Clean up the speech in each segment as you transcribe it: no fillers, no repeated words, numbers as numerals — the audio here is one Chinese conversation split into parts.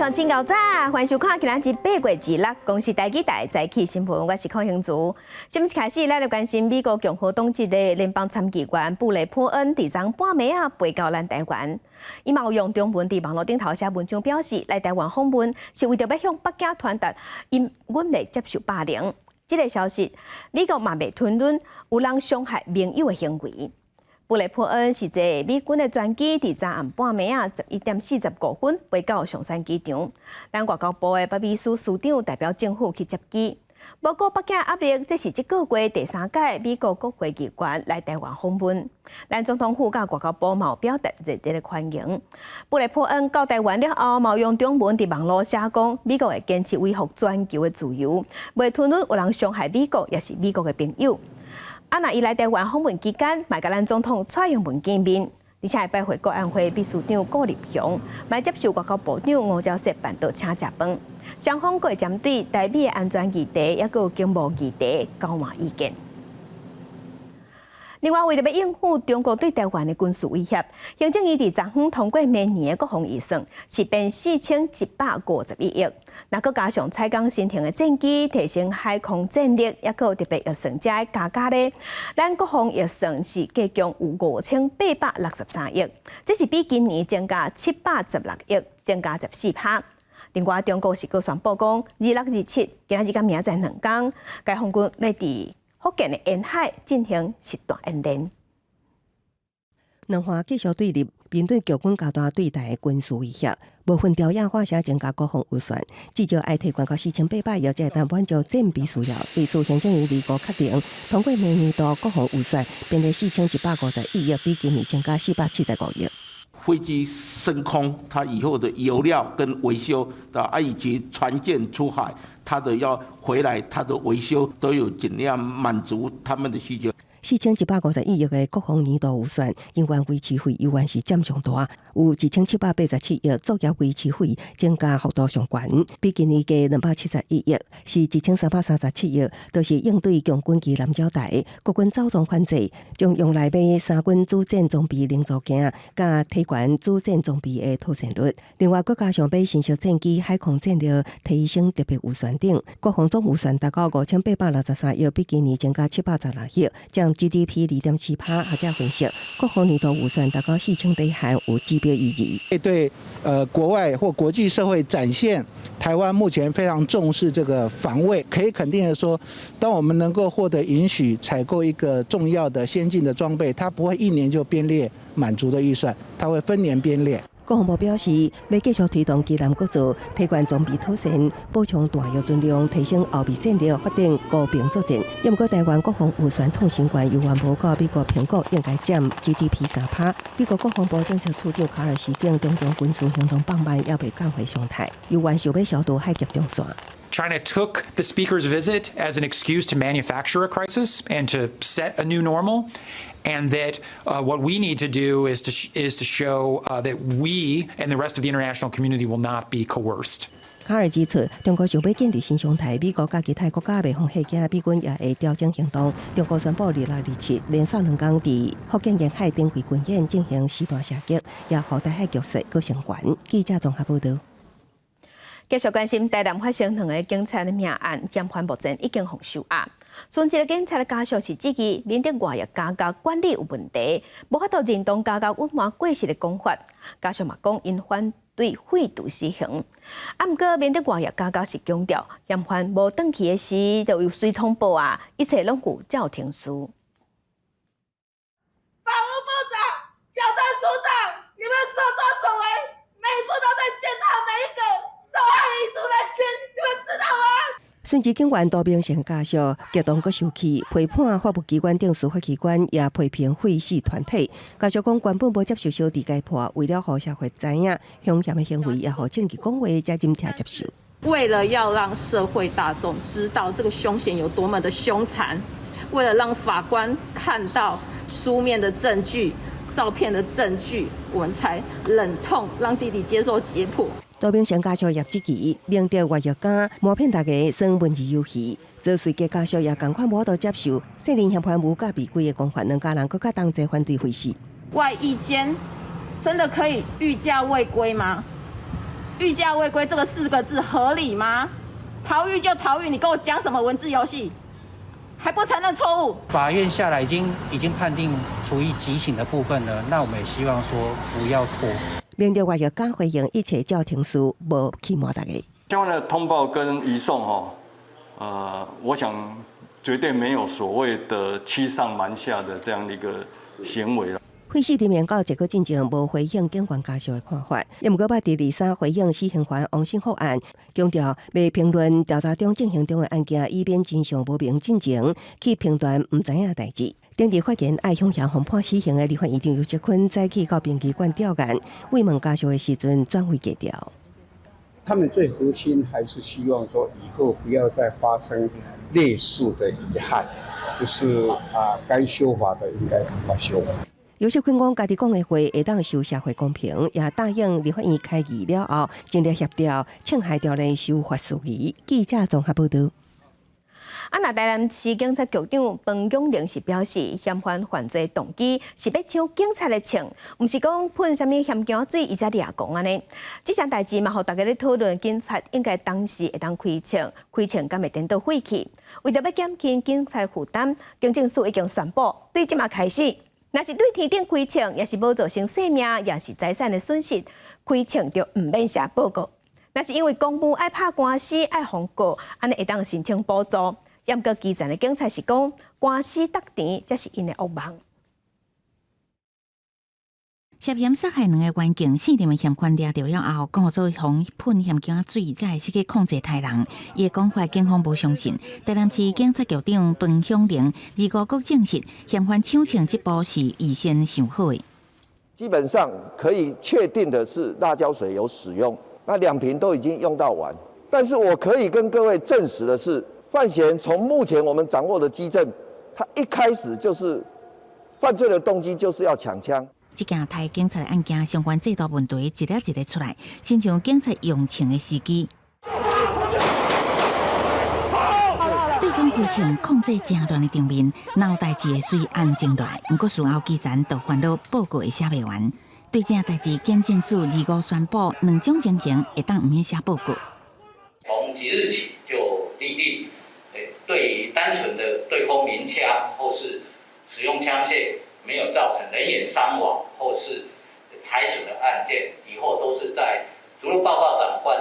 上真够早，欢迎收看今仔日8月26，公司台记台早起新闻，我是邝兴竹。今日开始，咱来关心美国共和党籍的联邦参议员布雷波恩伫昨半暝啊飞到咱台湾，伊嘛有用中文伫网络顶头写文章表示，来台湾访问是为着要向北京传达，因阮未接受霸凌。这个消息，美国嘛未吞论有人伤害盟友的行为。布雷波恩是坐美军的专机，伫昨暗半暝啊11:45分飞到上山机场。咱外交部的北美司司长代表政府去接机。不过北京压力，这是这个月第3届美国国会议员来台湾访问。咱总统府甲外交部嘛有表达热烈的欢迎。布雷波恩到台湾了后，嘛用中文伫网络写讲，美国会坚持维护全球的自由，袂吞论有人伤害美国，也是美国的朋友。那伊来台湾访问期间，嘛甲咱总统蔡英文见面，而且还拜会国安会秘书长顾立雄，嘛接受外交部长吴钊燮办桌请食饭。双方会针对台美的安全议题，也有经贸议题交换意见。另外，为了要应付中国对台湾的军事威胁，行政院伫昨昏通过明年的国防预算是变4151亿。那佮加上采购新型的战机，提升海空战力，也佮特别预算遮的加价咧。咱国防预算是计共有5863亿，这是比今年增加716亿，增加14%。另外，中国是佮宣布讲，26、27今仔日甲明仔载2天，解放军要伫福建的沿海进行实弹演练。两方继续对立，面对局军高大对台的军事威胁，部分条约化声增加国防预算，至少爱提悬到4800亿，才能满足战备需要。因此，行政院25确定通过明年度国防预算变为4151亿，比今年增加475亿。飞机升空，它以后的油料跟维修以及船舰出海，它的要回来，它的维修都有尽量满足他们的需求。4151亿的国防年度预算，因为维持费依然是占上大，有1787亿作业维持费增加幅度上悬，比今年加271亿，是1337亿，都是应对强军机南交台，国军走装反制，将用来买三军主战装备零组件，加提悬主战装备的妥善率。另外，佮加上买新式战机、海空战力提升特别预算等，国防总预算达到5863亿，比今年增加716亿，将GDP 2.7%，或者分析，国防年度预算达到4000多项，有指标意义。对国外或国际社会展现台湾目前非常重视这个防卫，可以肯定的说，当我们能够获得允许采购一个重要的先进的装备，它不会1年就编列满足的预算，它会分年编列。国防部表示，要继续推动基南国造，提悬装备妥善，补充弹药存量，提升后备战力，发展高兵作战。也不过，台湾国防预算创新高，由环保到美国评估应该占 GDP 3%。美国国防部政策处长卡尔斯警，中共军事行动放慢，也未降回上台，由原想要小渡海峡中线。China took the speaker's visit as an excuse to manufacture a crisis and to set a new normal. And that what we need to do is to show that we and the rest of the international community will not be coerced. 卡尔指出，中国想要建立新常态，美国甲其他国家未放弃惊，美军也会调整行动。中国宣布26、27连续2天伫福建沿海登陆军演进行实弹射击，也让台海局势更升悬。记者综合报道。继续关心台南发生2个警察的命案，检方目前已经放收押。孙一个警察的家属是指其免得外役加价管理有问题，无法度认同加价隐瞒过失的讲法。家属嘛讲因反对废除死刑。不过免得外役加价是强调，嫌犯无转去的时就有随通报啊，一切拢有照停书。法务部长、矫正署长，你们所作所为，每一步都在践踏每一个受害遗族的心，你们知道吗？孙志警员多名成家属激动佮生气，批判法务机关等司法机关也批评废死团体。家属讲原本无接受小弟解剖，为了让社会知影凶险的行为，也让证据讲话才真正接受。为了要让社会大众知道这个凶险有多么的凶残，为了让法官看到书面的证据、照片的证据，我们才忍痛让弟弟接受解剖。多名成家属业这期，明着外役家欺骗大家耍文字游戏，做随家家属也同款无法度接受。少年嫌犯无价避规的公法，两家人更加同齐反对废死。外役间真的可以御驾未归吗？御驾未归这个4个字合理吗？逃狱就逃狱，你跟我讲什么文字游戏？还不承认错误？法院下来已经判定处以极刑的部分了，那我们也希望说不要拖。面对外交回应一切叫停事，无欺瞒大家。相关的通报跟移送我想绝对没有所谓的欺上瞒下的这样的一个行为了。会事地面到这个进程无回应警方家属的看法，也毋过捌第23回应死刑犯王胜福案，强调未评论调查中进行中的案件，以免真相无明进前去评断毋知影代志。顶日发言爱向嫌被判死刑的立法院长游锡堃早起到殡仪馆吊唁，慰问家属的时阵转回计调。他们最核心还是希望说，以后不要再发生类似的遗憾，就是该修法的应该赶快修法。游锡堃讲，家己讲的话会当受社会公平，也答应立法院开议了后，尽力协调侵害条例修法事宜。记者综合报道。那台南市警察局长彭永玲是表示，嫌犯犯罪动机是要抢警察的枪，毋是讲喷什么咸姜水伊才掠讲安尼。这项代志嘛，互大家咧讨论，警察应该当时会当开枪敢会颠倒废弃。为着要减轻警察负担，警政署已经宣布，对即马开始，若是对天顶开枪，也是无造成性命，也是财产的损失，开枪就毋免写报告。若是因为公务爱拍官司爱封告，安尼会当申请补助。也毋过基层的警察是讲，官司得甜才是因的恶梦。涉嫌杀害2个员警4年的嫌犯抓到了后，讲做防喷咸姜水，才会去控制他人。伊的讲法，警方无相信。台南市警察局长彭永玲25日证实，嫌犯抢枪这步是预先想好的。基本上可以确定的是，辣椒水有使用，那2瓶都已经用到完。但是我可以跟各位证实的是，范闲从目前我们掌握的基证，他一开始就是犯罪的动机就是要抢枪。这件台警察的案件相关制度问题一个一个出来，亲像警察用枪的时机。对方开枪控制正乱的场面，闹代志会随安静落来。不过事后基层就烦恼报告会写未完。对这代志，检警署25日宣布2种情形会当唔免写报告。从即日起就立定。对于单纯的对空鸣枪或是使用枪械没有造成人员伤亡或是财损的案件，以后都是在除了报告长官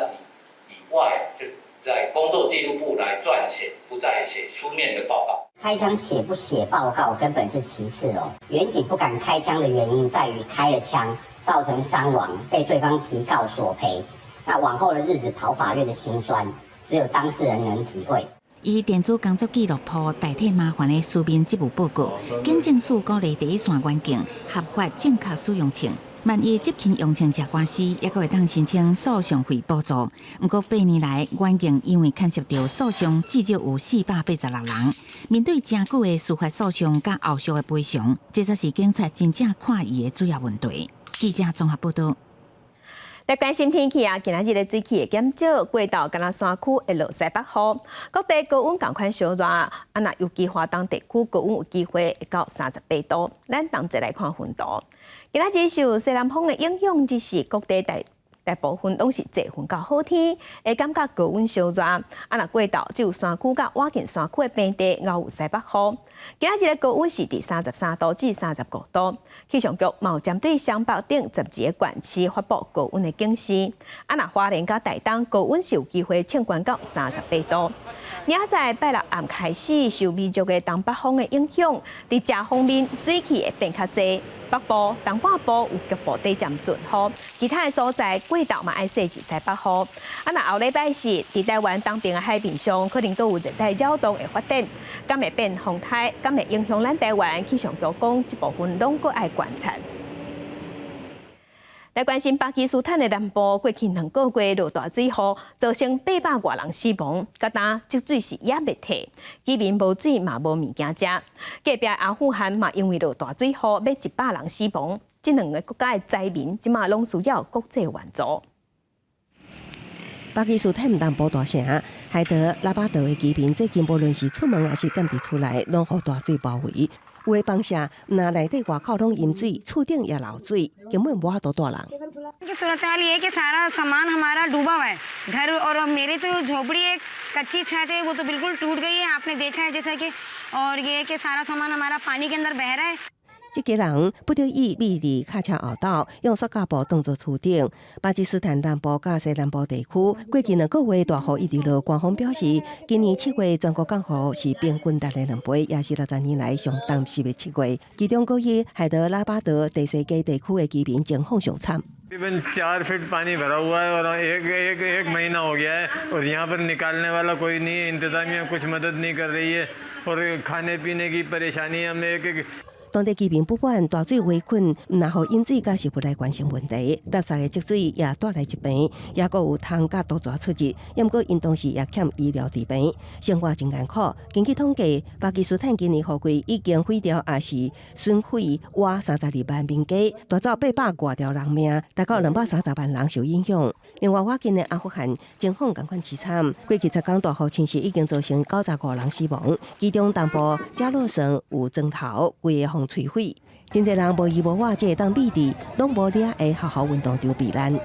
以外，就在工作记录簿来撰写，不再写书面的报告。开枪写不写报告根本是其次哦。员警不敢开枪的原因在于开了枪造成伤亡，被对方提告索赔。那往后的日子跑法院的辛酸，只有当事人能体会。以电子工作记录簿代替麻烦的书面职务报告，警政署鼓励第一线员警合法正确使用枪。万一执勤用枪吃官司，也会当申请诉讼费补助。不过8年来，员警因为牵涉到诉讼，至少有486人。面对真久的司法诉讼甲后续的赔偿，这才是警察真正看伊的主要问题。记者综合报道。来关心天气啊！今仔日的水气会减少，过到甘南山区会落西北风，各地高温同款烧热，那尤其华东地区高温有机会会到38度。咱同齐来看温度。今仔日受西南风的影响，只是各地大部分拢是侪云到好天，会感觉高温烧热。那过到只有山区甲倚近山区的平地偶有西北风。今仔日的高温是伫33度至35度。气象局嘛有针对湘北等12个县市发布高温的警示。那花莲甲台东高温是有机会升悬到38度。明仔载拜六暗开始，受微弱的东北风的影响，伫遮方面水汽会变较济。北部、东半部有局部地渐阵雨，其他的所在过道嘛爱洗至西北风。那后礼拜四，伫台湾东边的海面上，可能都有热带扰动会发展，敢会变风台，敢会影响咱台湾。气象局讲，这部分拢搁爱观察。来关心巴基斯坦的南部，过去2个月落大水雨，造成800多人死亡，甲当积水是也未退，居民无水嘛无物件食。隔壁阿富汗嘛因为落大水雨，要100人死亡，这2个国家的灾民即马拢需要国际援助。巴基斯坦南部大城海德拉巴德的居民最近无论是出门还是踮伫厝内，拢互大水包围。有的房舍那内底外口拢淹水，厝顶也漏水，根本无法度住人。सूरत हाल ये है कि सारा सामान हमारा डूबा हुआ है घर और मेरी तो झोपड़ी एक कच्ची छत है वो तो बिल्कुल टूट गई है आपने देखा है जैसा कि और ये है कि सारा सामान हमारा पानी के अंदर बह रहा है 这家人不得已秘伫卡车后斗，用塑胶布当作厝顶。巴基斯坦南部甲西南部地区过去2个月大雨一直落，官方表示，今年7月全国降雨是平均达的2倍，也是60年来上淡湿的7月。其中个月海德拉巴德第四街地区的居民情况上惨。तकरीबन 4 फीट पानी भरा हुआ है और एक महीना हो गया है और यहाँ पर निकालने वाला कोई नहीं है इंतजामिया कुछ मदद नहीं कर रही है और खाने पीने की परेशानी हमने एक 当地居民不满大水围困，然后饮水甲食物来关心问题，垃圾的积水也带来疾病，也阁有虫甲毒蛇出入。不过因当时也欠医疗治病，生活真艰苦。根据统计，巴基斯坦今年雨季已经毁掉也是损毁挖32万民家，带走800多条人命，大概230万人受影响。另外，我近的阿富汗情况同款凄惨，过去10天大雨侵袭已经造成95人死亡，其中东部加洛省有砖头规个风摧毁，真侪人无依无靠，这当避地，拢无掠的学校运动场避难。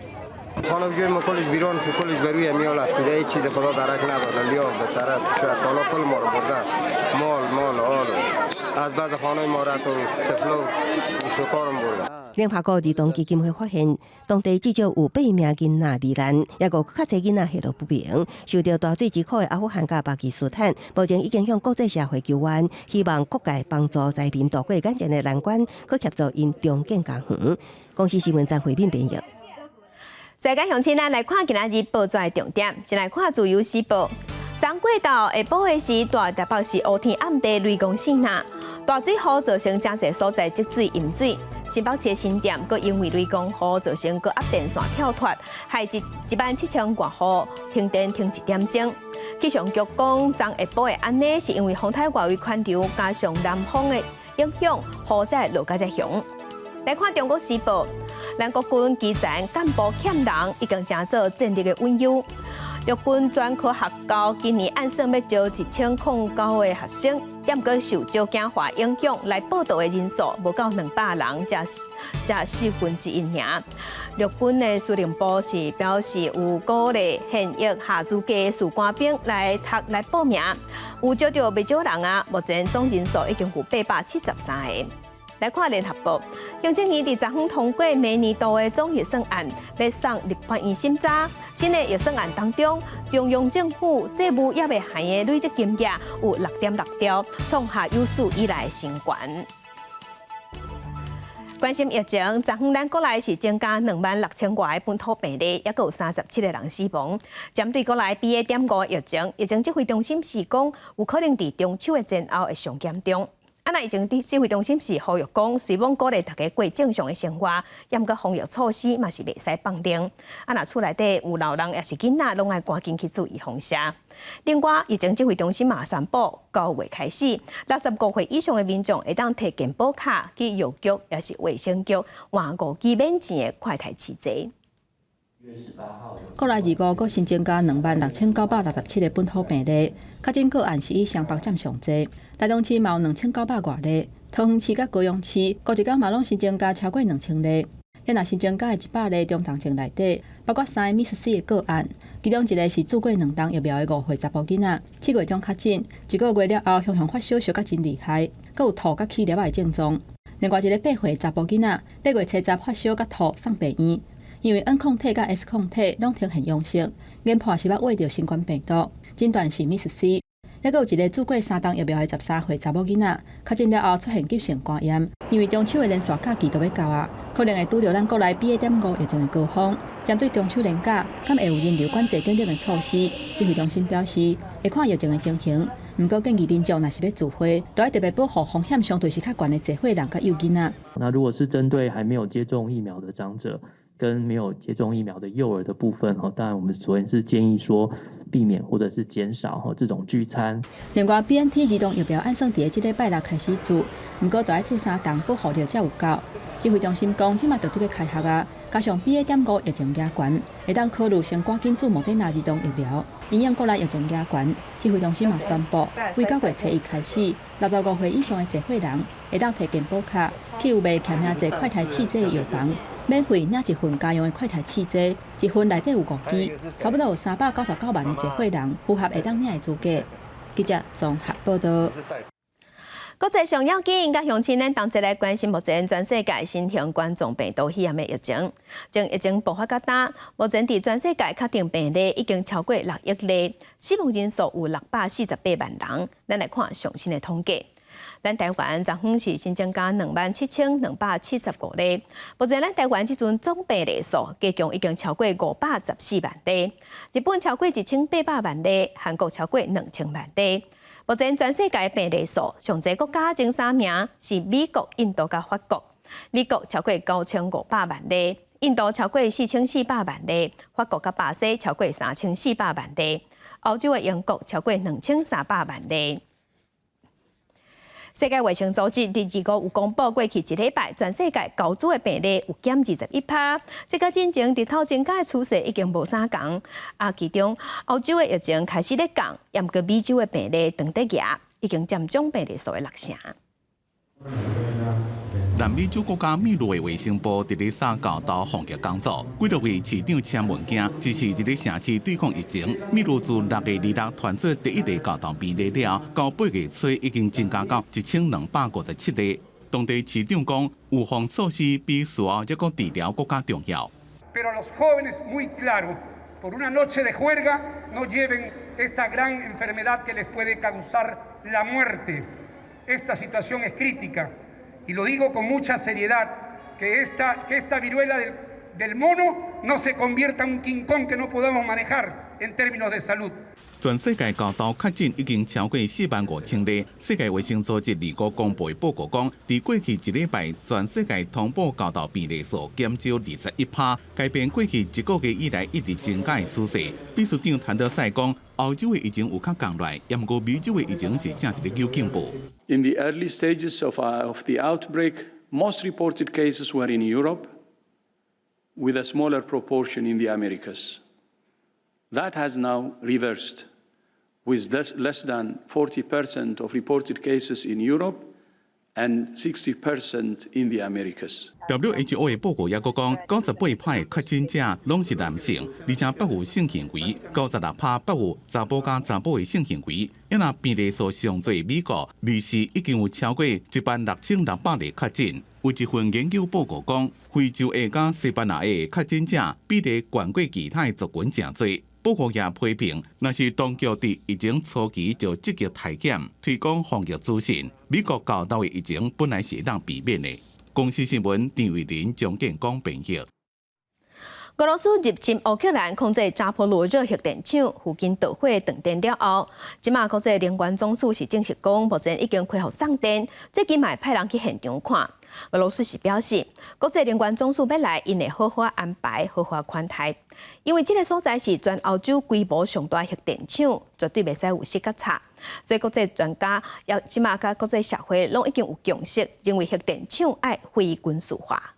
خانواده ما کلش بیرون شد کلش بروی میال افتاده هیچ چیز خدا درک ندادن لیام به سرت شد حالا کل ما رو بردن مال آل از بعض خانه ما را تو طفلو شکارم بردن 联合国儿童基金会发现，当地至少有8名囡仔罹难，也有较侪囡仔下落不明。受到大水之苦的阿富汗甲巴基斯坦，目前已经向国际社会求援，希望各界帮助灾民渡过眼前的难关，去协助因重建家园。公司新闻站回面编译。再加乡亲咱来看今仔日报纸的重点，先来看自由时报。昨过到下晡的时，大台北市乌天暗地雷公醒呐，大水雨造成真侪所在积水淹水。新北市的新店，佮因为雷公雨造成佮压电线跳脱，害17000多户停电停1点钟。气象局讲，昨下晡的安尼是因为风台外围环流加上南风的影响，雨才落甲遮凶。来看中国时报，咱国军基层干部欠人，已经成做战力的稳优。陆军专科学校今年按算要招1009个学生，但过受招警化影响，来报道的人数无到200人，才1/4尔。陆军的司令部是表示有鼓励现役下资格士官兵来报名，有招到不少人啊。目前总人数已经有873个。来看联合报，行政院伫昨昏通过明年度的总预算案，要送立法院审查。新的预算案当中，中央政府债务也未还的累积金额有6.6兆，创下有史以来的新高。关心疫情，昨昏咱国内是增加26000多个本土病例，也有37个人死亡。针对国内 BA.5 疫情指挥中心是讲，有可能伫中秋的前后会上严重。疫情指挥中心是呼吁讲，虽望鼓励大家过正常的生活，但个防疫措施嘛是袂使放零。若厝内底有老人也是囡仔，拢爱赶紧去注意防射。另外，疫情指挥中心嘛宣布，9月开始，65岁以上的民众会当摕健保卡去药局也是卫生局换5支免钱的快筛试剂。国内2个新增加26967个本土病例，确诊个案是以双北占上济。台中市嘛有2900多例，桃园市甲高雄市各一天嘛拢新增加超过2000例。咱若新增加的100例中重症内底，包括3个 MIS-C 的个案，其中一个是做过2档疫苗的5岁查甫囡仔，7月中确诊，1个月了后雄雄发烧烧甲真厉害，佮有吐甲起粒的症状。另外一个8岁查甫囡仔，8月初10发烧甲吐送病院，因为 N 抗体甲 S 抗体拢呈现阳性，研判是捌握到新冠病毒，诊断是 MIS-C。还有一个做过3档疫苗的13岁查某囡仔，确诊了后出现急性肝炎，因为中秋的连续假期都要到啊，可能会拄到咱国内 BA.5 疫情的高峰。针对中秋连假，敢会有人流管制等等的措施，指挥中心表示会看疫情的情形，不过建议民众若是要自费，都要特别保护风险相对是较悬的聚会人甲幼囡仔。那如果是针对还没有接种疫苗的长者，跟没有接种疫苗的幼儿的部分，当然我们首先是建议说，避免或者是减少这种聚餐。另外 ，BNT 儿童疫苗按算伫个即礼拜六开始注，不过就要注3档保护力才有够。指挥中心讲，即马就准备开学啊，加上 BA.5 疫情加悬，会当考虑先赶紧注莫德纳儿童疫苗。因应国内疫情加悬，指挥中心嘛宣布，为9月初1开始，65岁以上的集会人会当提健保卡去有卖欠遐济快筛试剂的药房，免费领一份家用的快筛试剂，一份内底有5支，差不多有399万的集会人符合会当领的资格。记者综合报道。国际上要紧，甲乡亲咱同齐来关心目前全世界新型冠状病毒肺炎的疫情。从疫情爆发到今，目前伫全世界确定病例已经超过6亿例，死亡人数有648万人。咱来看上新的统计。咱台湾昨昏是新增加27275例，目前咱台湾即阵总病例数加强已经超过514万例，日本超过1800万例，韩国超过2000万例。目前全世界病例数上侪国家前3名是美国、印度甲法国。美国超过9500万例，印度超过4400万例，法国甲巴西超过3400万例，欧洲的英国超过2300万例。世界卫生组织第25有公布，过去1礼拜全世界高组的病例有减21%，这甲进前日头增加的趋势已经无啥共。其中欧洲的疫情开始咧降，也毋过美洲的病例长得压，已经占总病例数的60%。南美洲国家秘鲁的卫生部伫咧沙教岛防疫工作，几落位市长签文件支持伫咧城市对抗疫情。秘鲁自6月26传出第一例教导病例了，到8月初已经增加到1257例。当地市长讲，预防措施比事后抑个治疗更加重要。Pero los jóvenes muy claro, por una noche de juerga no lleven esta gran enfermedad que les puede causar la muerte. Esta situación es crítica. Y lo digo con mucha seriedad, que esta viruela del mono no se convierta en un King Kong que no podamos manejar en términos de salud. 全世界教导确诊已经超过45000例。世界卫生组织25公布的报告讲，伫过去1礼拜，全世界通报教导病例数减少21%，改变过去1个月以来一直增加的趋势。秘书长谭德赛讲，欧洲的疫情有较降落，也毋过美洲的疫情是正伫咧有进步。In the early stages of the outbreak, most reported cases were in Europe, with a smaller proportion in the Americas. That has now reversed, with less than 40% of reported cases in Europe and 60% in the Americas. WHO 的报告也讲，98%的确诊者拢是男性，而且不有性行为；96%不有查甫加查甫的性行为。因那病例数上最美国，瑞士已经有超过16600例确诊。有一份研究报告讲，非洲的加西班牙的确诊者比例悬过其他的族群真多。报告也批评，若是当局伫疫情初期就积极体检、推广防疫资讯，美国教导的疫情本来是会当避免的。公司新闻郑伟林、蒋建光编译。俄罗斯入侵乌克兰，控制扎波罗热核电厂附近导火断电了后，即马国际能源总署是证实讲，目前已经恢复送电，最近嘛派人去现场看。俄罗斯是表示，国际能源总署要来，因会好好安排、好好款待，因为这个所在是全欧洲规模上大核电厂，绝对袂使有失角差。所以国际专家也即马甲国际社会拢已经有共识，认为核电厂爱非军事化。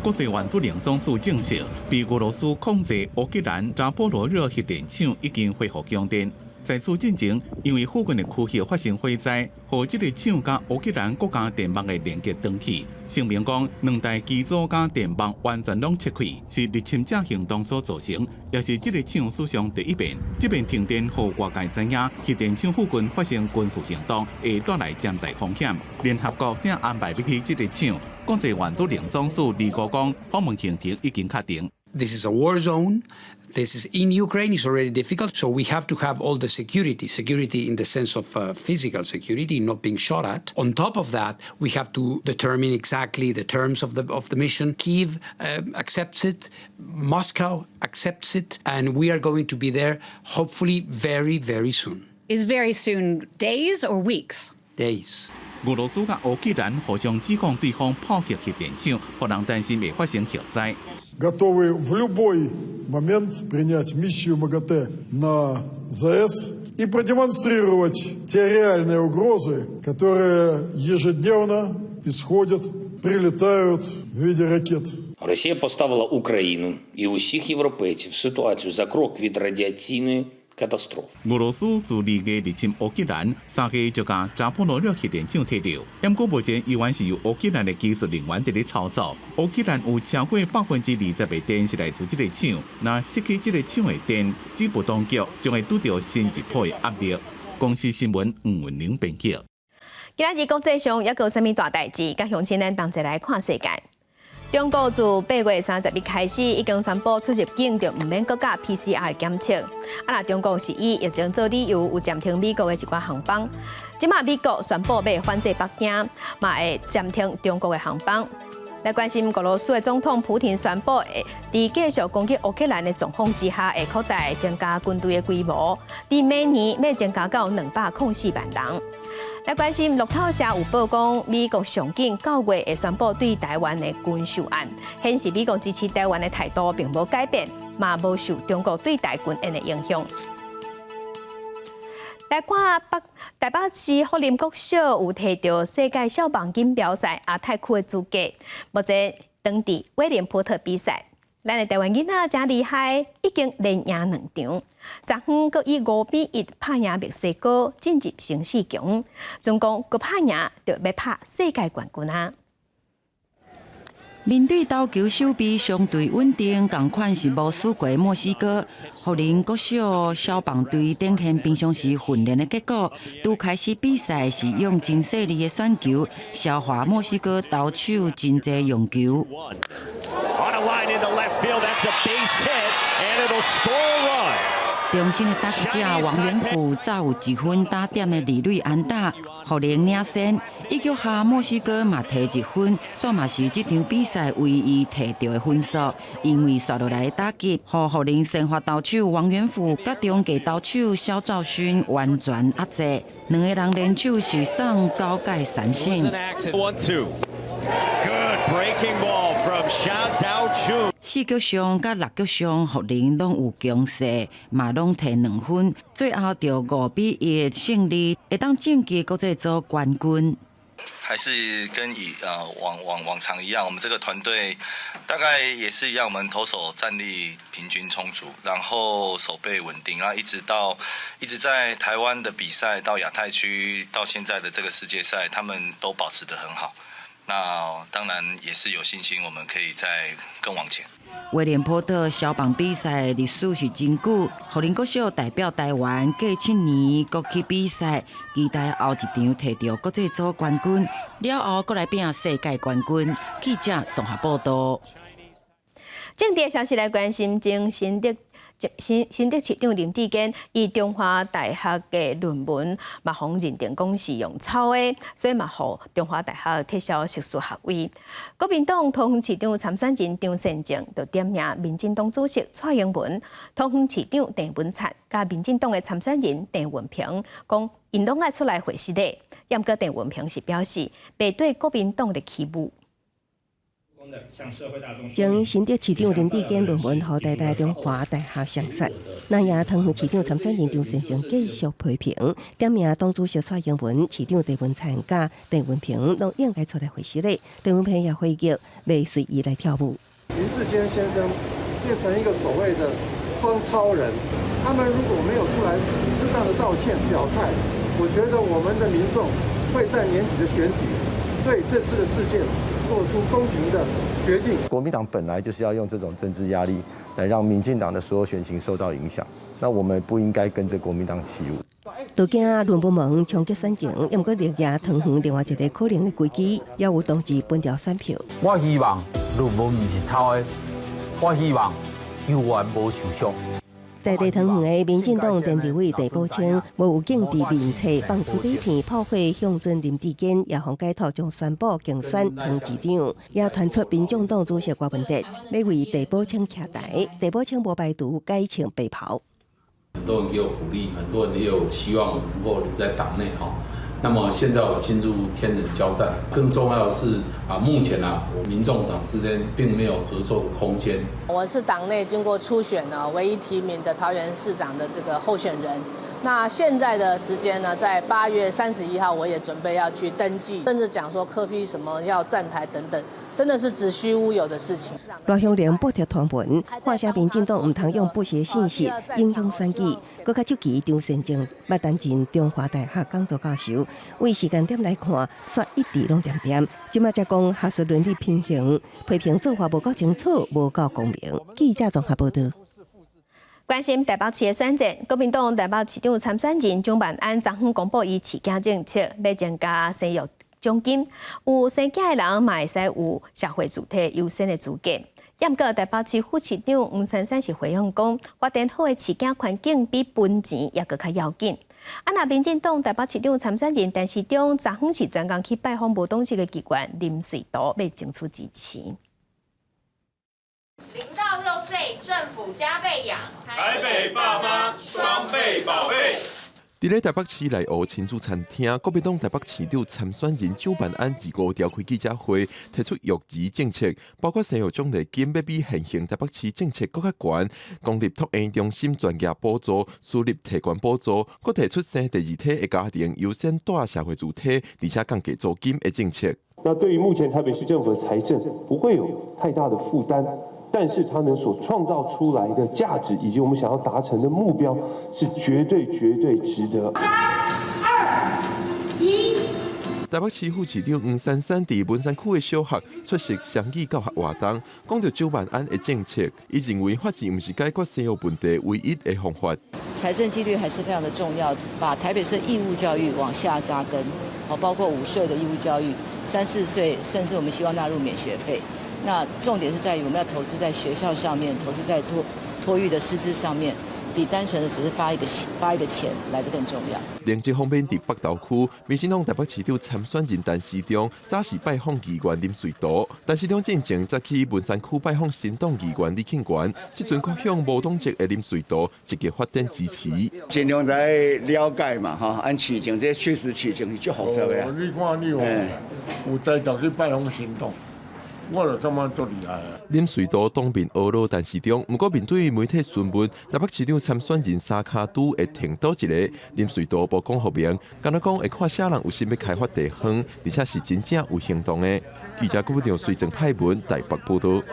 国际原子能总署证实，被俄罗斯控制乌克兰扎波罗热核电厂已经恢复供电。在此进前，因为附近的区域发生火灾，互这个厂甲乌克兰国家电网的连接断去。声明讲，2台机组甲电网完全拢切开，是入侵者行动所造成，也是这个厂史上第一遍。这边停电，互外界知影核电厂附近发生军事行动，会带来潜在风险。联合国正安排要去这个厂。国际原子能总署25讲，访问行程已经确定。This is a war zone. This is in Ukraine. It's already difficult, so we have to have all the security in the sense of physical security, not being shot at. On top of that, we have to determine exactly the terms of the mission. Kyiv accepts it, Moscow accepts it, and we are going to be there hopefully very, very soon. Is very soon days or weeks? Days. 俄罗斯甲乌克兰互相指控对方炮击核电厂，互人担心会发生核灾。Готовы в любой момент принять миссию МАГАТЭ на ЗАЭС и продемонстрировать те реальные угрозы, которые ежедневно исходят, прилетают в виде ракет. Росія поставила Україну і усіх європейців в ситуацію за крок від радіаційної катастрофи. 俄羅斯自2月入侵烏克蘭，3月就將扎波羅熱核電廠摕到。不過目前依然是由烏克蘭的技術人員在咧操作。烏克蘭有超過20%的電是來自這個廠，若失去這個廠的電，支付當局將會拄到新一波的壓力。公司新聞吳文玲編輯。今仔日國際上還有啥物大代誌？甲鄉親咱同齊來看世界。中國自8月30日開始，已經宣布出入境就唔免擱加 PCR 檢測。若中國是以疫情做理由，有暫停美國的一寡航班。即馬美國宣布要反制北京，嘛會暫停中國的航班。來關心俄羅斯的總統普丁宣布，在繼續攻擊烏克蘭的狀況之下，會擴大增加軍隊的規模，在明年要增加到204萬人。來關心路透社有報講，美國上緊9月會宣布對台灣的軍售案，顯示美國支持台灣的態度並無改變，嘛無受中國對台軍演的影響。來看台北市福林國小有摕到世界小棒錦標賽亞太區的資格，目前當地威廉波特比賽。咱的台灣囡仔真厲害，已經連贏2場。昨昏閣以5-1拍贏墨西哥，進入成4強。總共閣拍贏，就要拍世界冠軍啊！面對投球手臂相對穩定，同款是無輸過墨西哥。福林國小小棒隊展現平常時訓練的結果，拄開始比賽是用真細膩的選球消化墨西哥投手真濟用球。中心的打擊者王元福早有1分打點的二壘安打，福林領先。伊腳下墨西哥嘛摕1分，煞嘛是這場比賽唯一摕到的分數，因為刷落來的打擊，互福林先發投手王元福甲中繼投手蕭兆勳完全壓制，兩個人聯手是送9界3勝。4局上甲6局上，福林攏有強勢，嘛攏摕2分，最後就5-1勝利，會當晉級國際組冠軍。還是跟往常一樣，我們這個團隊大概也是一樣，我們投手戰力平均充足，然後守備穩定，然後一直在台灣的比賽到亞太區到現在的這個世界賽，他們都保持得很好。那當然也是有信心，我們可以再更往前。威廉波特小棒比賽歷史是真久，福林國小代表台灣過7年國際比賽，期待後一場摕到國際組冠軍，了後過來拼世界冠軍。記者綜合報道。政治消息來關心，新竹市長林智堅以中華大學嘅論文，嘛互認定講是用抄的，所以嘛互中華大學撤銷碩士學位。國民黨桃園市長參選人張善政就點名民進黨主席蔡英文、桃園市長鄭文燦加民進黨嘅參選人鄭文平，講因攏愛出來回實的。不過鄭文平是表示，袂對國民黨的欺侮。將新竹市長林智堅論文予台大中華大學上釋，那也桃園市長參選人張善政繼續批評，點名黨主席蔡英文、市長鄭文燦加鄭文平都應該出來回實的。鄭文平也回擊，未隨意來跳舞。林智堅先生變成一個所謂的雙超人，他們如果沒有出來適當的道歉表態，我覺得我們的民眾會在年底的選舉對這次的事件做出公平的決定。國民黨本來就是要用這種政治壓力來讓民進黨的所有選情受到影響，那我們不應該跟着國民黨起舞。都驚論文門衝擊選情，又唔過立下桃園另外一個可能的危機，也有導致分掉選票。我希望論文唔是抄的，我希望有冤無受傷。在地桃園的民進黨前立委陳寶清，無有警地連冊放出底片炮火向準林智堅，也向街頭將宣布競選桃市長，也傳出民眾黨主席郭文哲要為陳寶清徛台，陳寶清無排除改穿白袍。很多人給我鼓勵，很多人也有希望我能夠留在黨內那么现在我进入天人交战，更重要的是目前民众党之间并没有合作的空间。我是党内经过初选唯一提名的桃园市长的这个候选人。那现在的时间呢，在8月31号，我也准备要去登记，甚至讲说柯 P 什么要站台等等，真的是子虚乌有的事情。罗香玲补贴传闻，话下民进党唔通用不实信息影响选举。搁较积极张善政捌担任中华大学讲座教授，为时间点来看，煞一直拢点点。即马才讲学术伦理平衡，批评做法无够清楚，无够公平。记者综合报道。关心台北市的选战，国民党台北市长参选人蒋万安昨昏公布伊市政政策，要增加生育奖金，有生囝的人嘛会使有社会主体优先的资格。不过台北市副市长黄珊珊是回应讲，发展好的市境环境比分钱也搁较要紧。那民进党台北市长参选人陈时中昨昏是专工去拜访无党籍的机关林水图，要争取支持。0到6岁，政府加倍养，台北爸妈双倍宝贝。伫咧台北市内湖亲子餐厅，国民党台北市长参选人蒋万安25召开记者会，提出育儿政策，包括生育奖励金要比现行台北市政策更较悬，公立托婴中心专业补助、私立提悬补助，佮提出生第二胎的家庭优先带社会主体，而且降低租金的政策。那对于目前台北市政府的财政不会有太大的负担。但是它能所创造出来的价值，以及我们想要达成的目标，是绝对值得。3、2、1。台北市副市长黄珊珊伫文山区的小学出席双语教学活动，讲到蒋万安的政策，伊认为法治不是解决生育问题唯一的方法。财政纪律还是非常的重要，把台北市的义务教育往下扎根，包括5岁的义务教育，3、4岁，甚至我们希望纳入免学费。那重点是在于我们要投资在学校上面，投资在托育的师资上面，比单纯的只是发一个钱来得更重要。另一方面，伫北投区，民进党台北市长参选人陈时中早时拜访议员林水图，陈时中进前则去文山区拜访新党议员李庆元，即阵却向无党籍的林水图积极发展支持。尽量来了解嘛，按市情，这确实市情是足复杂的。你看你有在就去拜访新党。我就感觉足厉害啊！林水图当面懊恼陈时中，不过面对媒体询问台北市长参选人三卡都会停倒一个，林水图无讲后明，敢若讲会看啥人有心要开发地方，而且是真正有行动的。记者郭不长随正派文台北报道。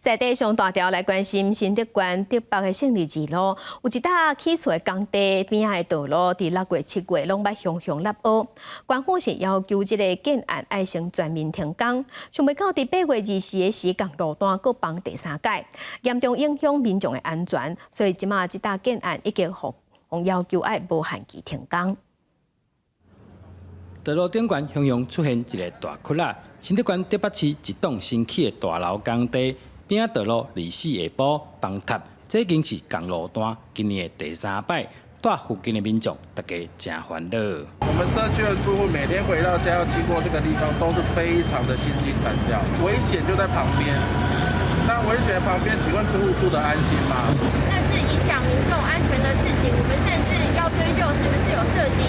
在地上大条来关心新德县德北的胜利之路，有一搭起厝的工地边仔的道路，伫6月、7月拢捌熊立凹。官府是要求这个建案爱先全面停工，想袂到伫8月20的时，港路段搁放第3届，严重影响民众的安全，所以即马这搭建案已经要求爱无限期停工。道路顶悬熊熊出现一个大窟窿，新德县德北市一栋新起的大楼工地。边仔道路2、4下晡崩塌，这已经是公路段今年的第3摆，带附近的民众大家真烦恼。我们社区的住户每天回到家要经过这个地方，都是非常的心惊胆跳，危险就在旁边。那危险旁边，请问住户住得安心吗？那是影响民众安全的事情，我们甚至要追究是不是有涉及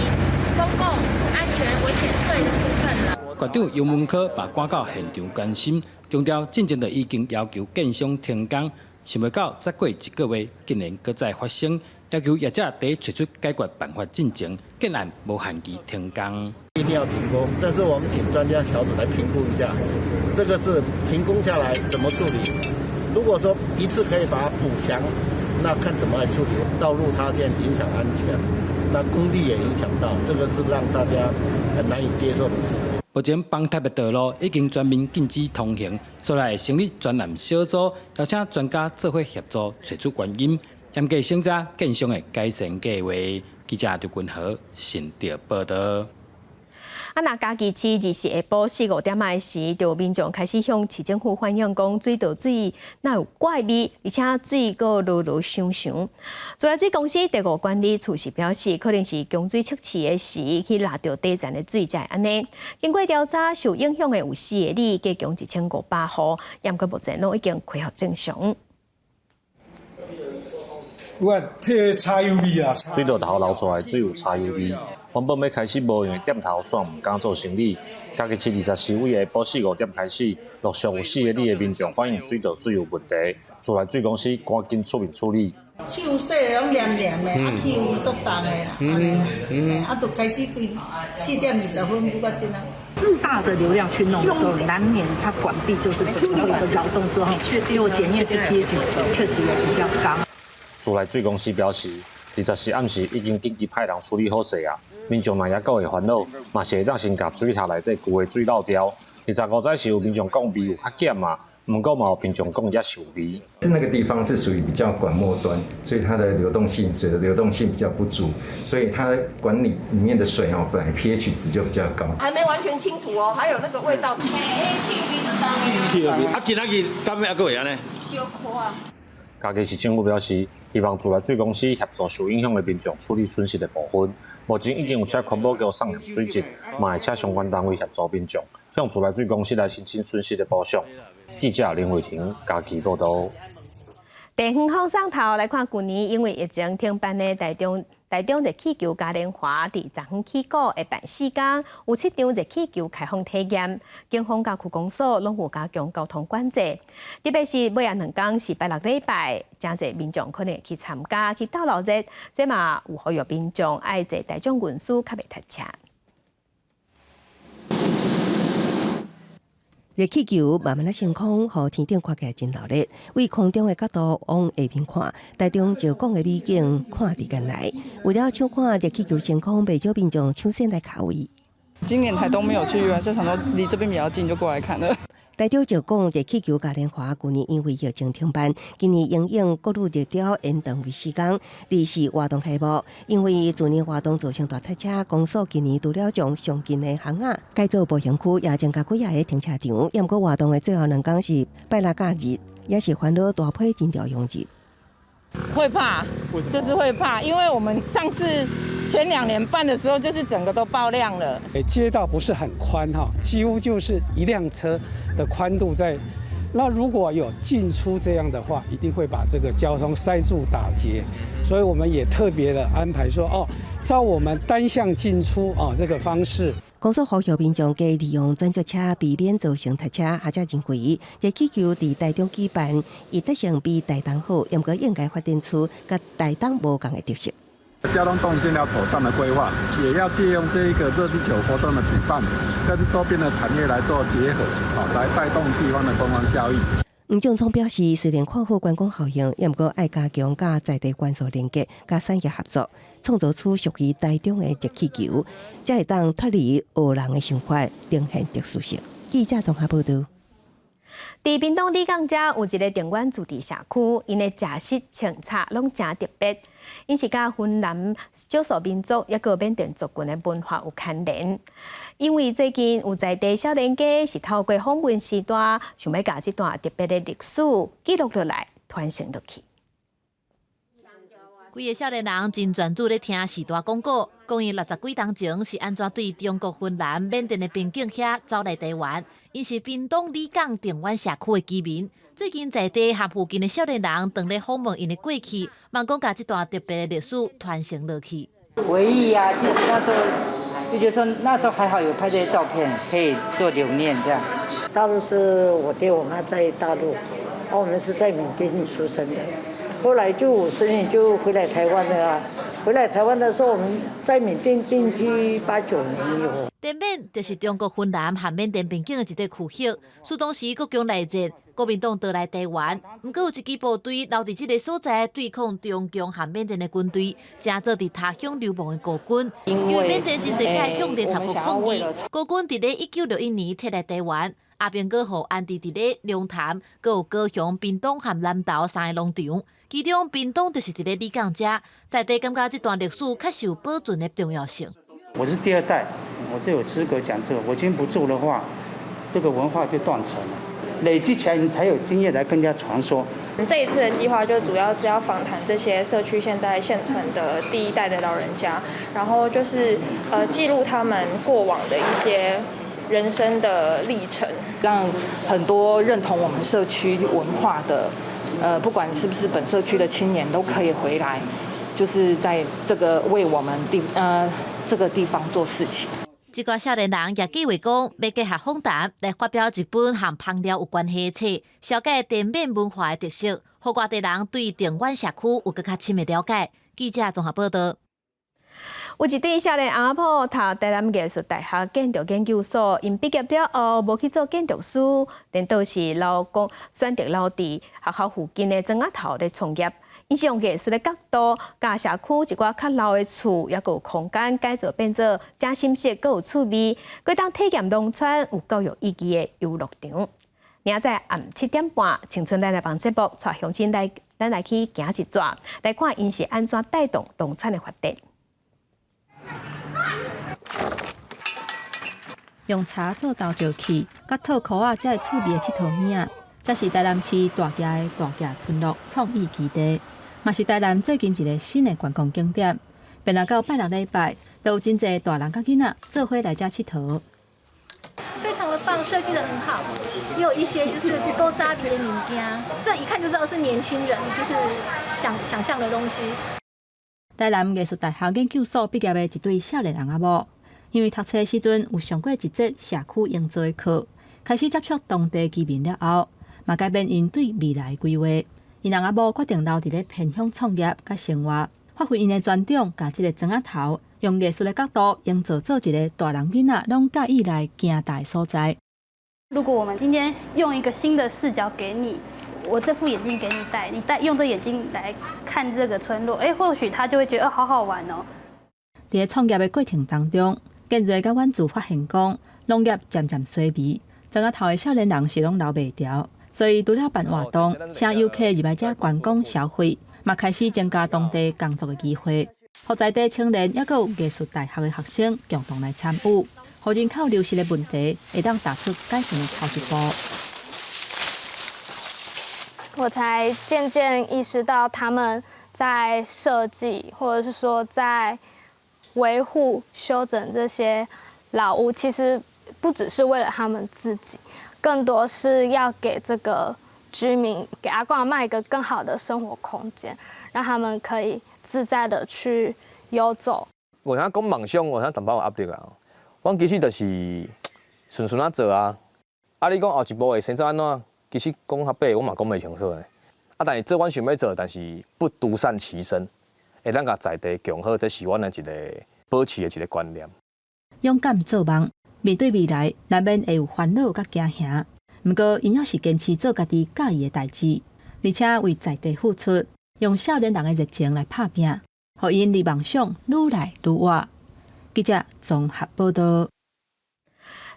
公共安全危险罪的部分了。县长杨文科把赶到现场关心，强调进前就已经要求建商停工，想袂到再过1个月，竟然搁再发生，要求业者得找出解决办法进前，建案无限期停工。一定要停工，但是我们请专家小组来评估一下，这个是停工下来怎么处理？如果说一次可以把它补强，那看怎么来处理。道路塌陷影响安全，那工地也影响到，这个是让大家很难以接受的事情。目前崩塌的道路已经全面禁止通行，所以成立专案小组，邀请专家做伙协助找出原因，严格审查建商的改善计划。记者刘君豪新竹报道。那嘉义市日时下晡4、5点的时，就民众开始向市政府反映讲，水道水那有怪味，而且水阁噜香香。自来水公司地务管理处是表示，可能是供水测试的时去拿到底站的水才安尼。经过调查，受影响的有4个里，计共1500户，不过目前拢已经恢复正常。我替茶油味啊，水道头流出来水有茶油味。原本要开始无用的店头煞唔敢做生意，家己市24位下晡4、5点开始，陆续有4个里的民众反映水道水有问题，自来水公司赶紧出面处理。手洗的拢黏黏的，啊气有足重的啦，啊，就开始对4点20分不到进啊。这么大的流量去弄的时候，难免它管壁就是整个的扰动之后，结果检验是 pH 值确实也比较高。自来水公司表示，24暗时已经紧急派人处理好势啊。民众若也够会烦恼，嘛是会当先甲水塔内底旧的水漏掉。25早是有民众讲味有较咸嘛，不过嘛有民众讲也是有味。是那个地方是属于比较管末端，所以它的流动性水的流动性比较不足，所以它管理里面的水哦，本来 pH 值就比较高。还没完全清楚哦，还有那个味道。啊，今仔日敢咩个会安尼？小可啊。嘉义市政府表示，希望自来水公司协助受影响的民众处理损失的部分。目前已经有车环保局送验水质，嘛会请相关单位协助民众向自来水公司来申请损失的补偿。记者林慧婷嘉义报道。地方放送头来看，去年因为疫情停办的台中热气球嘉年华，伫昨昏起鼓会办4天，有7场热气球开放体验。警方甲区公所拢有加强交通管制，特别是尾2天是拜6礼拜，真侪民众可能会去参加去斗热闹，所以嘛有呼吁民众爱坐大众运输，较袂塞车。热气球慢慢升空，互天顶看起来真热烈。为空中的角度往下边看，台中石拱的美景看得间来。为了抢看热气球升空，不少民众抢先来卡位。今年台东没有去啊，就想说离这边比较近，就过来看了。台中石拱热气球嘉年华去年因为疫情停办，今年因应各路热潮延长为4天，历时活动开幕。因为去年活动造成大塞车，公所今年除了将上近的巷仔改造步行区，也增加几个停车场。不过活动的最后2天是拜6假日，也是烦恼大批人潮拥挤。会怕，就是会怕，因为我们上次前2年办的时候，就是整个都爆量了。街道不是很宽哈，几乎就是1辆车的宽度在。那如果有进出这样的话，一定会把这个交通塞住打结，所以我们也特别的安排说，照我们单向进出这个方式。公所呼吁民众加利用转接车，避免造成塞车或者人为。热气球伫台中举办，伊特性比台东好，不过应该发展出甲台东无同的特色。交通动线要妥善的规划，也要借用这一个热气球活动的举办，跟周边的产业来做结合，来带动地方的观光效益。吴政聪表示，虽然看好观光效应，也不过爱加强甲在地关所连接、甲产业合作，创造出属于台中的热气球，才会当脱离学人的想法，呈现特殊性。记者综合报道。伫屏东李港遮有一个电源驻地社区，因的食食清茶拢真特别，因是甲芬兰少数民族也个缅甸族群的文化有牵连。因为最近有在地少年家是透过访问时代，想要把这段特别的历史记录落来，传承落去。几个少年人真专注咧听时代广告，讲伊60几年前是安怎对中国、芬兰、缅甸的边境遐走来台湾。因是屏东李港电源社区的居民，最近在地和附近的少年人当咧访问因的过去，慢讲把这段特别的历史传承落去。回忆啊，其实那时候就觉得说，那时候还好有拍这些照片，可以做留念这样。大陆是我爹我妈在大陆，我们是在缅甸出生的，后来就50年就回来台湾了啊。回来台湾的时候，我们在缅甸定居8、9年有。滇缅就是中国、芬兰和缅甸边境的一个区域。苏当时国共内战，国民党倒来台湾，不过有一支部队留伫这个所在对抗中共和缅甸的军队，正做伫他乡流亡的孤军。因为缅甸真侪派向联合国抗议，孤军伫咧1961年撤来台湾。阿扁阁互安置伫咧龙潭，阁有高雄、屏东和南投3个农场。其中屏东就是伫咧李港遮，在地感觉这段历史确实有保存的重要性。我是第2代，我就有资格讲这个。我今天不做的话，这个文化就断层了。累积起来，你才有经验来跟人家传说。这一次的计划就主要是要访谈这些社区现在现存的第1代的老人家，然后就是记录他们过往的一些人生的历程，让很多认同我们社区文化的不管是不是本社区的青年都可以回来，就是在这个为我们这个地方做事情。一个少年人也计划讲，要结合访谈来发表一本和烹调有关系的册，了解滇缅文化的特色，让外地人对田湾社区有更加深的了解。记者综合报道。有一对少年阿婆读台南艺术大学建筑研究所，因毕业了后无去做建筑师，但倒是老公选择留伫学校附近的庄仔头来创业。因是用艺术的角度，甲社区一寡较老的厝，也有空间改造变做正新式，阁有趣味，佮当体验农村有教育意义的游乐场。明仔载暗7点半，青春来帮节目带乡亲咱来去行一转，来看因是安怎带动农村的发展。用茶做豆石器，甲套裤仔才会趣味的佚佗名，这是台南市大架的大架村落创意基地，嘛是台南最近一个新的观光景点。平日到拜六礼拜，都有真侪大人甲囡仔做伙来遮佚佗。非常的棒，设计的很好，也有一些就是勾扎别的物件，这一看就知道是年轻人就是想象的东西。台南艺术大学研究所毕业的一对少年人仔某，因为读册时阵有上过一节社区营造的课，开始接触当地居民了后，嘛改变因对未来规划。因人仔某决定留伫咧偏乡创业甲生活，发挥因的专长，甲即个庄仔头用艺术的角度营造做一个大人囡仔拢介意来行大的所在。如果我们今天用一个新的视角给你，我这副眼镜给你戴，你用这眼镜来看这个村落，或许他就会觉得好好玩哦。在创业的过程当中，建瑞甲阮自发现讲，农业渐渐衰微，庄仔头的少年人是拢留袂条，所以除了办活动，请游客入来遮观光消费，嘛开始增加当地工作的机会，互在地青年也有艺术大学的学生共同来参与，互人口流失的问题会当踏出改善的头一步。我才渐渐意识到，他们在设计，或者是说在维护、修整这些老屋，其实不只是为了他们自己，更多是要给这个居民、给阿公阿嬷一个更好的生活空间，让他们可以自在的去游走。我想讲梦想，我想淡薄有压力啦。我其实就是顺顺啊做啊。啊，你讲后一步会生做安怎？其实讲较白，我嘛讲袂清楚呢。但是做阮想要做，但是不独善其身，会咱甲在地共好，这是阮的一个保持的一个观念。勇敢做梦，面对未来，难免会有烦恼甲惊吓。不过，因也是坚持做家己喜欢的代志，而且为在地付出，用少年人的热情来打拼，互因离梦想愈来愈远。记者综合报道。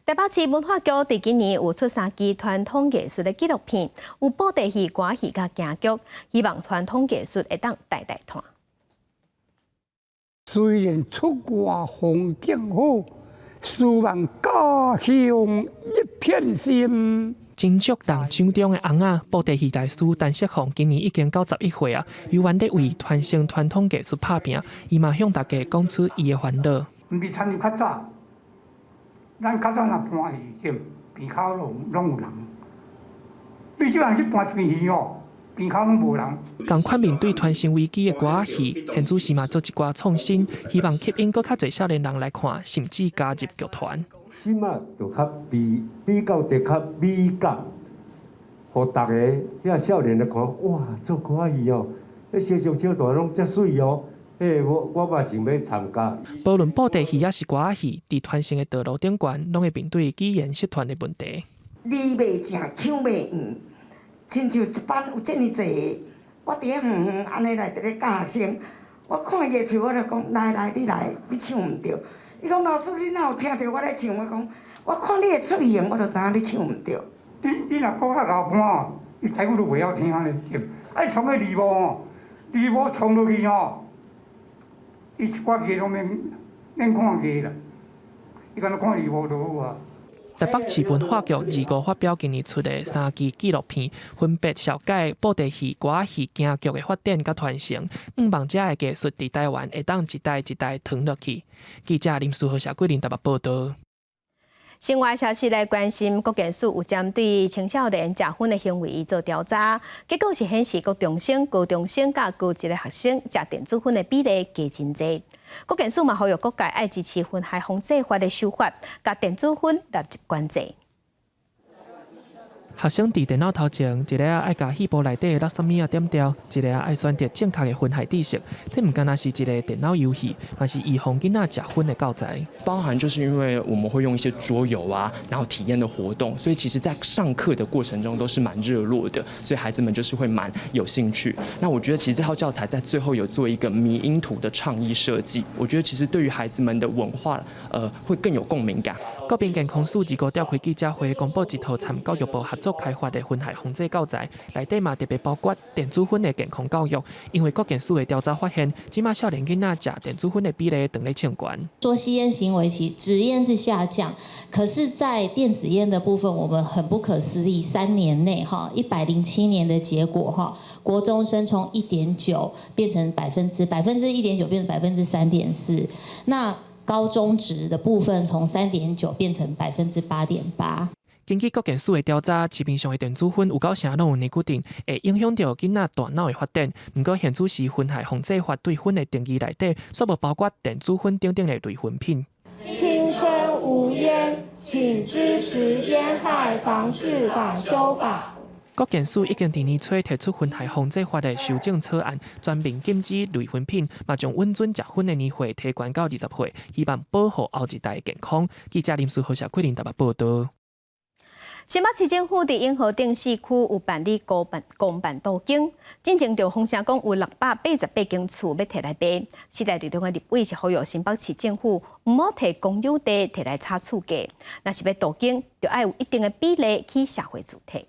台北市文化局伫今年有出3支传统艺术的纪录片，有布袋戏、歌戏甲京剧，希望传统艺术会当代代传。虽然出外风景好，希望家乡一片心。金竹人掌中的翁仔布袋戏大师陈锡凤今年已经91岁啊，有愿咧为传承传统艺术打拼，伊嘛向大家讲出伊的烦恼。毋是参像较早。咱较早若搬戏，边口拢有人。你即人去搬一边戏哦，边口拢无人。同款面对传承危机的歌仔戏，现主是嘛做一寡创新，希望吸引更较侪少年人来看，甚至加入剧团。即马就较比较得较美感，互大家遐少年来看，哇，做歌仔戏哦，迄小上小大拢遮水哦。我嘛想要参加。无论布袋戏也是歌仔戏，伫传承的道路顶悬，拢会面对语言失传的问题。字袂正，腔袂圆，亲像一班有遮尔侪，我伫咧远远安尼来伫咧教学生，我看艺术我就讲来，你来，你唱毋对。伊讲老师，你哪有听到我咧唱？我讲我看你的嘴型，我就知影你唱毋对。你若讲较后半，伊台语都袂晓听咧，爱从个字幕哦，字幕从落去哦。伊一寡戏拢免看戏啦，伊敢若看字幕就好啊。台北市文化局25发表今年出的3支纪录片，分别紹解布袋戲、歌仔戲、京劇的發展甲傳承，希望這個藝術佇台灣會當一代一代傳落去。記者林書豪、謝桂林台北報道。新华消息来关心，国检署有针对青少年食薰的行为做调查，结果是显示高中生甲高级的学生食电子薰的比例加真济。国检署嘛呼吁各界爱支持薰害防治法的修法，甲电子薰纳入管制。学生伫电脑头前，一个爱甲细胞内底的垃圾物点掉，一个爱选择正确的薰害知识。这毋仅仅是一个电脑游戏，嘛是预防囡仔食薰的教材。包含就是因为我们会用一些桌游啊，然后体验的活动，所以其实在上课的过程中都是蛮热络的，所以孩子们就是会蛮有兴趣。那我觉得其实这套教材在最后有做一个迷因图的倡议设计，我觉得其实对于孩子们的文化，会更有共鸣感。国民健康署25召开记者会，公布一套参教育部合作开发的薰害防治教材，内底嘛特别包括电子薰的健康教育。因为国健署的调查发现，即马少年囡仔食电子薰的比例长咧前悬。说吸烟行为其纸烟是下降，可是，在电子烟的部分，我们很不可思议，3年内107年的结果国中生从1.9变成1.9变成3.4%，那高中职的部分从3.9变成8.8%。根据国健署的调查，市面上的电子薰有够成拢有尼古丁，会影响到囡仔大脑的发展。不过，现此时薰害防治法对薰的定义内底，却无包括电子薰等等的类薰品。青春无烟，请支持烟害防治法修法。国健署已经伫年初提出薰害防治法的修正草案，全面禁止类薰品，嘛将允准食薰的年岁提悬到20岁，希望保护后一代的健康。记者林书豪、小桂林台北报道。新北市政府伫永和顶市区有办理公办途径，进前就风声讲有688间厝要摕来卖。时代力量的立委是呼吁新北市政府唔好摕公有地摕来炒厝价，若是要途径，就要有一定的比例去社会主体。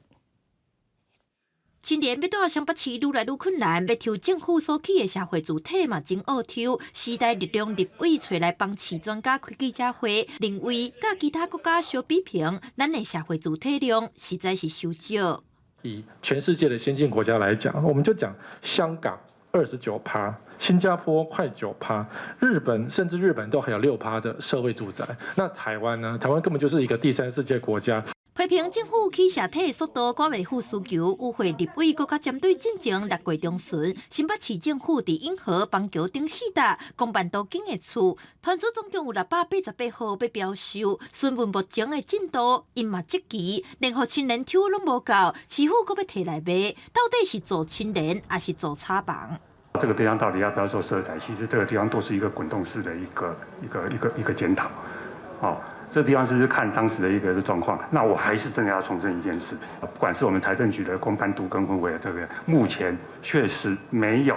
青年要到新北市愈来愈困难，要抽政府所起的社会主体嘛真拗抽。时代力量立委找来帮市专家开记者会，认为甲其他国家相比评，咱的社会主体量实在是太少。以全世界的先进国家来讲，我们就讲香港29%，新加坡快9%，日本甚至日本都还有6%的社会住宅。那台湾呢？台湾根本就是一个第三世界国家。批评政府起社体的速度赶袂赴需求，与会立委更加针对进前6月中旬，新北市政府伫永和邦桥顶市搭公办途径的厝，传出总共有688户要标售，询问目前的进度，因嘛积极，连互青年抽拢无够，市府阁要摕来卖，到底是做青年还是做炒房？这个地方到底要不要做社宅？其实这个地方都是一个滚动式的一个检讨，这地方是看当时的一个状况。那我还是真的要重申一件事，不管是我们财政局的公办都跟婚委的这个，目前确实没有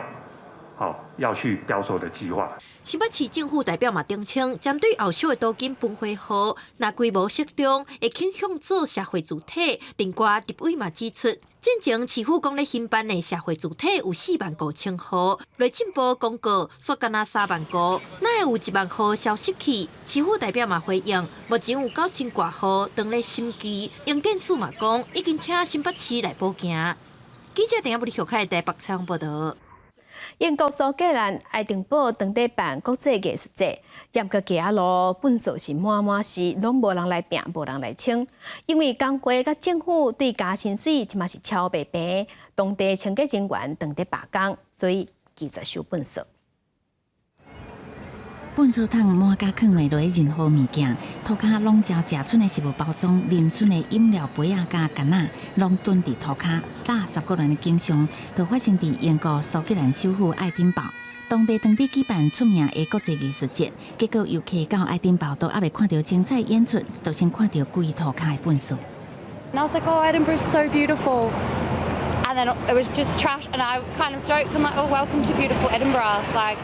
要去标售的计划。新北市政府代表嘛澄清，针对后续的租金分配户，若规模适中，会倾向做社会主体。另外，立委嘛指出，进前市府讲咧兴办的社会主体有45000户，内政部公告说干那3万户，哪会有1万户消失去？市府代表嘛回应，目前有9000多户当咧审计。营建署嘛讲，已经请新北市来报警。记者陈亚武、李小凯台北采访报道。英国苏格兰爱丁堡当地办国际艺术节，严格行路本数是满是，拢无人来拼，无人来清。因为工会甲政府对加薪水即嘛是超袂平，当地清洁人员当地罢工，所以拒绝收本数。粪扫桶满甲放袂落任何物件，涂骹拢照食剩的食物包装、啉剩的饮料杯仔甲干仔，拢蹲伫涂骹。30个人的景象，就发生伫英国苏格兰首府爱丁堡。当地当地举办出名的国际艺术节，结果游客到爱丁堡都还未看到精彩演出，就先看到故意涂骹的粪扫。And I was like, oh, Edinburgh's so beautiful. And then it was just trash, and I kind of joked, I'm like, oh, welcome to beautiful Edinburgh. Like,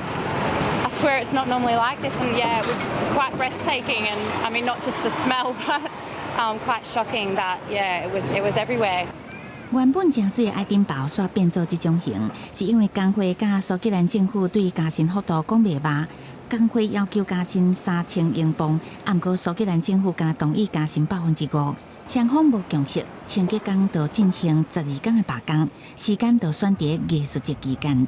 I swear it's not normally like this, and yeah, it was quite breathtaking, and I mean, not just the smell, but quite shocking that, yeah, it was everywhere. 原本正水的爱丁堡煞变做这种型，是因为工会甲苏格兰政府对加薪幅度讲袂罢，工会要求加薪3000英镑，不过苏格兰政府敢同意加薪5%。双方无共识，清洁工就进行12天的罢工，时间就选伫艺术节期间。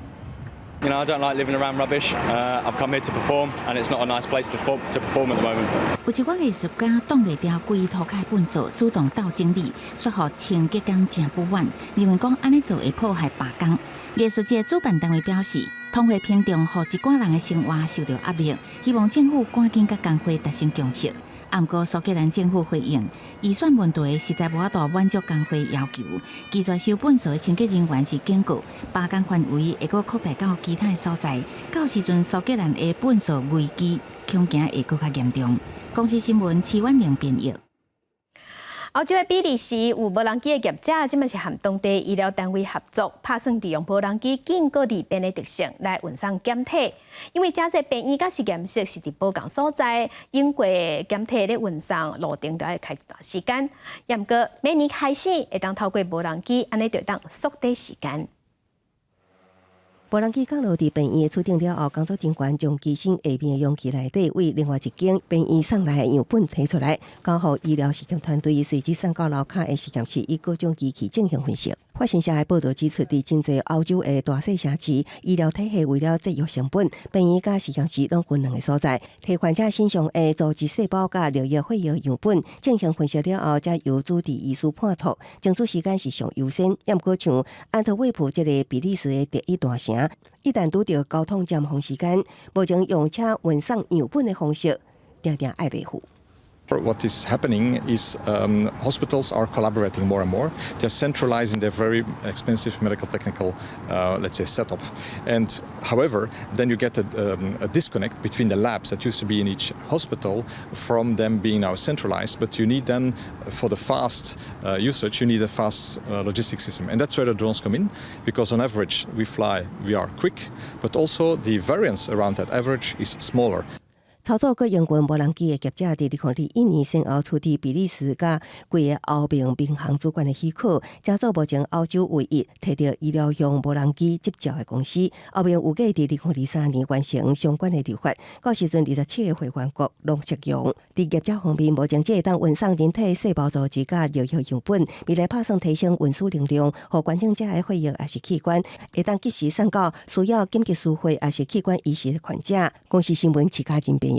You know, I don't like living around rubbish. I've come here to perform, and it's not a nice place to perform at the moment. 有一个艺术家挡袂牢规涂骹粪扫，主动斗整理，说互清洁工真不满，认为讲安尼做会破坏罢工。艺术节主办单位表示，通会评重，互一寡人的生活受到压力，希望政府赶紧甲工会达成共识。不过苏格兰政府回应，预算问题实在无法度满足工会要求，拒绝收粪扫的清洁人员是警告，罢工范围会阁扩大到其他的所在，到时阵苏格兰的粪扫危机恐惊会阁较严重。公司新闻齐婉玲编译。欧洲的比利时有无人机的业者，即嘛是和当地医疗单位合作，打算利用无人机建构利便的特性来运送检体。因为假设病院甲实验室是伫无共所在，英国检体咧运送路程就要开一段时间。也毋过明年开始会当透过无人机，安尼就当缩短时间。无人机降落伫病院的厝顶了后，工作人员将机身下面的容器内底为另外一间病院送来的样本提出来，交互医疗实验团队随即送到楼骹的实验室，以各种机器进行分析。法新社的报道指出，伫真侪欧洲的大细城市，医疗体系为了节约成本，病院甲实验室拢分两个所在，替患者身上的组织细胞甲尿液血液样本进行分析了后，才由主治医师判图，争取时间是上优先。也毋过像安特卫普这个比利时的第一大城，一旦拄到交通尖峰时间，目前用车运送样本的方式，常常爱袂赴。What is happening is hospitals are collaborating more and more. They're centralizing their very expensive medical technical, let's say, setup. And however, then you get a disconnect between the labs that used to be in each hospital from them being now centralized. But you need then, for the fast usage, you need a fast logistics system. And that's where the drones come in, because on average, we are quick, but also the variance around that average is smaller. 操作各营运无人机的业者，伫2021年先后取得比利时甲规个欧盟民航主管的许可，加做目前欧洲唯一摕到医疗用无人机执照的公司。欧盟预计伫2023年完成相关的立法，到时阵27个会员国拢适用。伫业者方面，目前只会当运送人体细胞组织甲尿液样本，未来打算提升运输能量，互关键者的血液也是器官会当及时送到需要紧急输血也是器官移植的患者。公司新闻齐家真编。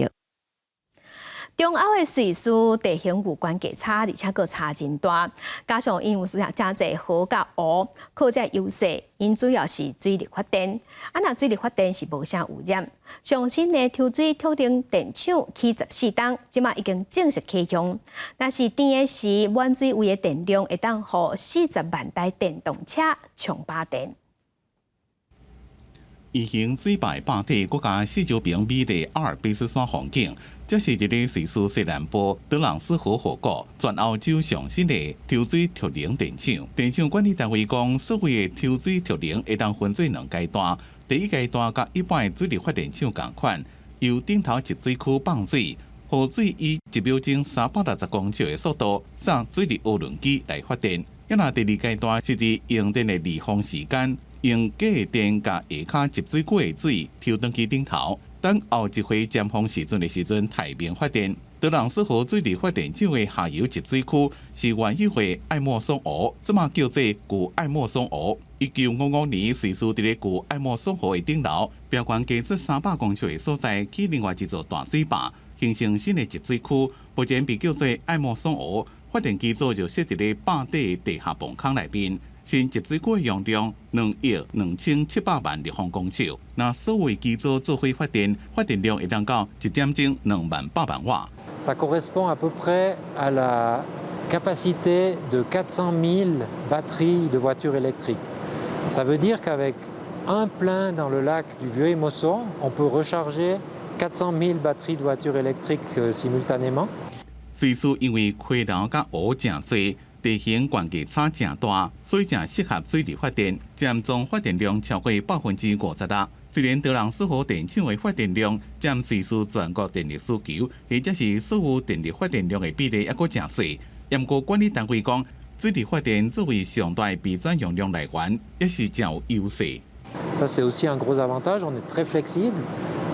中欧的瑞士地形有关系差，而且个差真大，加上因有真侪河甲湖，靠这优势，因主要是水力发电。那水力发电是无啥污染。上新的抽水特定电厂起14档，即马已经正式启用。但是甜的是满水位的电量会当互40万台电动车充把电。异形水坝坝底国家四周边美丽阿尔卑斯山风景，这是一个瑞士西南部德朗斯河河谷，全欧洲上新的抽水特能电厂。电厂管理单位讲，所谓的抽水特能会当分做2阶段，第一阶段甲一般的水力发电厂同款，由顶头集水区放水，河水以1秒钟360公尺的速度送水力涡轮机来发电。第二阶段是指用电的离峰时间。用假的电甲下骹集水过的水抽转去顶头，等后一回尖峰时阵的时阵太平发电。德朗斯河水力发电厂的下游集水区是原有的爱默松湖，即马叫做旧爱默松湖。1955年瑞士伫咧旧爱默松湖的顶楼，标高加出300公尺的所在起另外一座大水坝，形成新的集水区，目前被叫做爱默松湖。发电机组就设一个坝底地下泵坑内面。新集水区的用量2亿2700万立方公尺，那所有机组做伙发电，发电量会当到1点钟28000万瓦。Ça correspond à peu près à la capacité de 400 000 batteries de voitures électriques. Ça veut dire qu'avec un plein dans le lac du Vieux-Émosson, on peut recharger 400 000 batteries de voitures électriques simultanément. 瑞士因为溪流甲湖真多。地形关系差正大，所以正适合水力发电，占总发电量超过56%。虽然德朗斯河电厂的发电量占瑞士全国电力需求，或者是所有电力发电量的比例也阁正细，不过管理单位讲，水力发电作为上大的备转用量来源，也是真有优势。Ça c'est aussi un gros avantage, on est très flexible.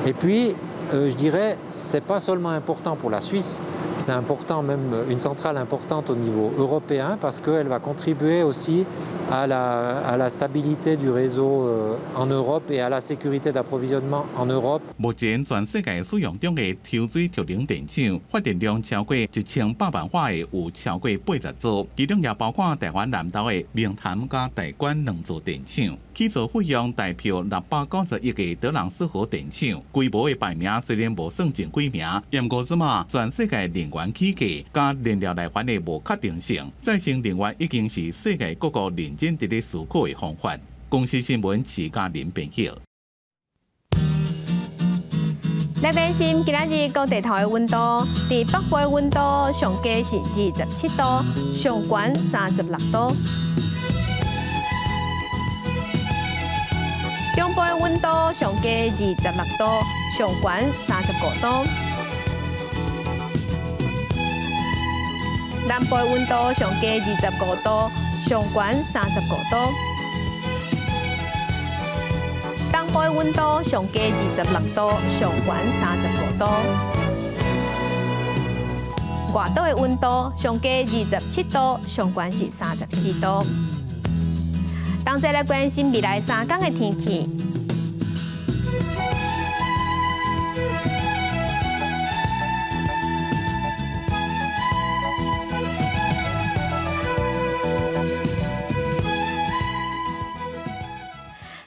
Et puis, je dirais, c'est pas seulement important pour la Suisse, c'est important, même une centrale importante au niveau européen, parce qu'elle va contribuer aussi à la stabilité du réseau en Europe et à la sécurité d'approvisionnement en Europe. 目前全世界使用中的抽水特冷电厂，发电量超过1800万瓦的有超过80座，其中也包括台湾南投的明潭甲大管2座电厂。起造费用大票690亿的德朗斯河电厂，规模的排名虽然无算前几名，但过怎么全世界能源起价加燃料来源的无确定性，再生能源已经是世界各国认真伫咧思考的方法。公司新闻徐嘉玲编辑。来关心今仔日高地头的温度，伫北部的温度上低是27度，上悬36度；中部的温度上低26度，上悬35度；南部的温度上低25度，上悬35度。东部的温度上低26度，上悬35度；外岛的温度上低27度，上悬是34度。同时来关心未来3天的天气。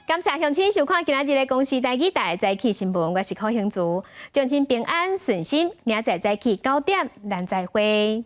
感谢乡亲收看今仔日的公视台语台早起新闻，我是柯兴竹，祝您平安顺心，明仔早起9点，咱再会。